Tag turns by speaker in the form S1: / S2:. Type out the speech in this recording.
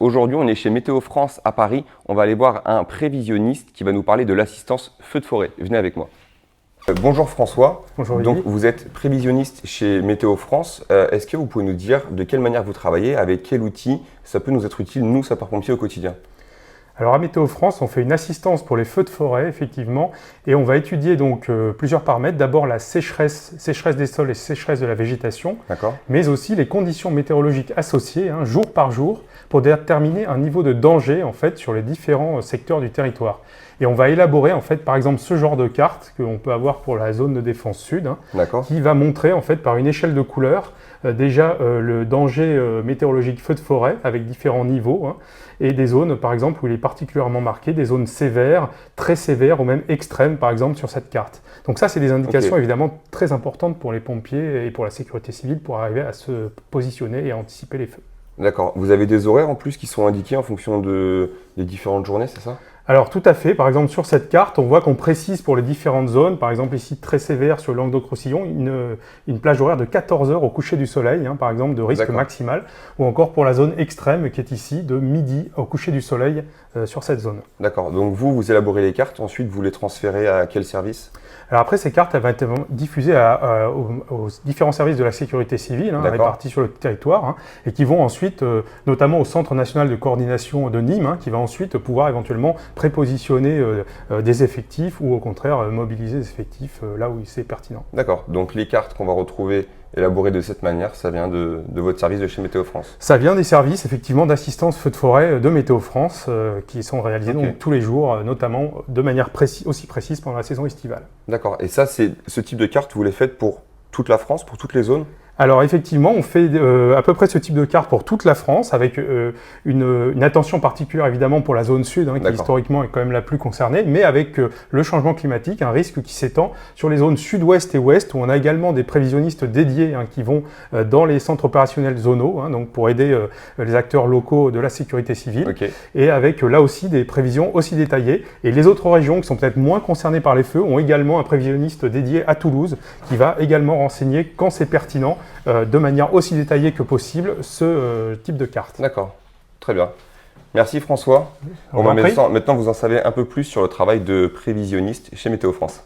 S1: Aujourd'hui, on est chez Météo France à Paris. On va aller voir un prévisionniste qui va nous parler de l'assistance feu de forêt. Venez avec moi. Bonjour François.
S2: Bonjour
S1: Donc
S2: Olivier.
S1: vous êtes prévisionniste chez Météo France. Est-ce que vous pouvez nous dire de quelle manière vous travaillez, avec quel outil ça peut nous être utile, nous, sapeurs-pompiers, au quotidien?
S2: Alors à Météo France, on fait une assistance pour les feux de forêt, effectivement, et on va étudier donc plusieurs paramètres. D'abord la sécheresse des sols et sécheresse de la végétation,
S1: D'accord.
S2: mais aussi les conditions météorologiques associées, jour par jour, pour déterminer un niveau de danger en fait sur les différents secteurs du territoire. Et on va élaborer en fait par exemple ce genre de carte que l'on peut avoir pour la zone de défense sud,
S1: D'accord.
S2: qui va montrer en fait par une échelle de couleurs le danger météorologique feu de forêt avec différents niveaux, et des zones par exemple où il est particulièrement marqué, des zones sévères, très sévères ou même extrêmes par exemple sur cette carte. Donc ça c'est des indications évidemment très importantes pour les pompiers et pour la sécurité civile pour arriver à se positionner et à anticiper les feux.
S1: D'accord. Vous avez des horaires en plus qui sont indiqués en fonction des différentes journées, c'est ça?
S2: Alors tout à fait, par exemple sur cette carte, on voit qu'on précise pour les différentes zones, par exemple ici très sévère sur le Languedoc-Roussillon, une plage horaire de 14 heures au coucher du soleil, par exemple de risque maximal, ou encore pour la zone extrême qui est ici de midi au coucher du soleil sur cette zone.
S1: D'accord, donc vous élaborez les cartes, ensuite vous les transférez à quel service?
S2: Alors après, ces cartes elles vont être diffusées aux différents services de la sécurité civile répartis sur le territoire, et qui vont ensuite, notamment au Centre national de coordination de Nîmes, qui va ensuite pouvoir éventuellement prépositionner des effectifs ou au contraire mobiliser des effectifs là où c'est pertinent.
S1: D'accord, donc les cartes qu'on va retrouver élaborées de cette manière, ça vient de votre service de chez Météo France?
S2: Ça vient des services effectivement d'assistance feu de forêt de Météo France qui sont réalisés donc, tous les jours, notamment de manière aussi précise pendant la saison estivale.
S1: D'accord, et ça, ce type de carte, vous les faites pour toute la France, pour toutes les zones?
S2: Alors effectivement, on fait à peu près ce type de carte pour toute la France, avec une attention particulière évidemment pour la zone sud, qui historiquement est quand même la plus concernée, mais avec le changement climatique, un risque qui s'étend sur les zones sud-ouest et ouest, où on a également des prévisionnistes dédiés qui vont dans les centres opérationnels zonaux, donc pour aider les acteurs locaux de la sécurité civile, et avec là aussi des prévisions aussi détaillées. Et les autres régions qui sont peut-être moins concernées par les feux ont également un prévisionniste dédié à Toulouse, qui va également renseigner quand c'est pertinent, de manière aussi détaillée que possible, ce type de carte.
S1: D'accord, très bien. Merci François. Maintenant, vous en savez un peu plus sur le travail de prévisionniste chez Météo France.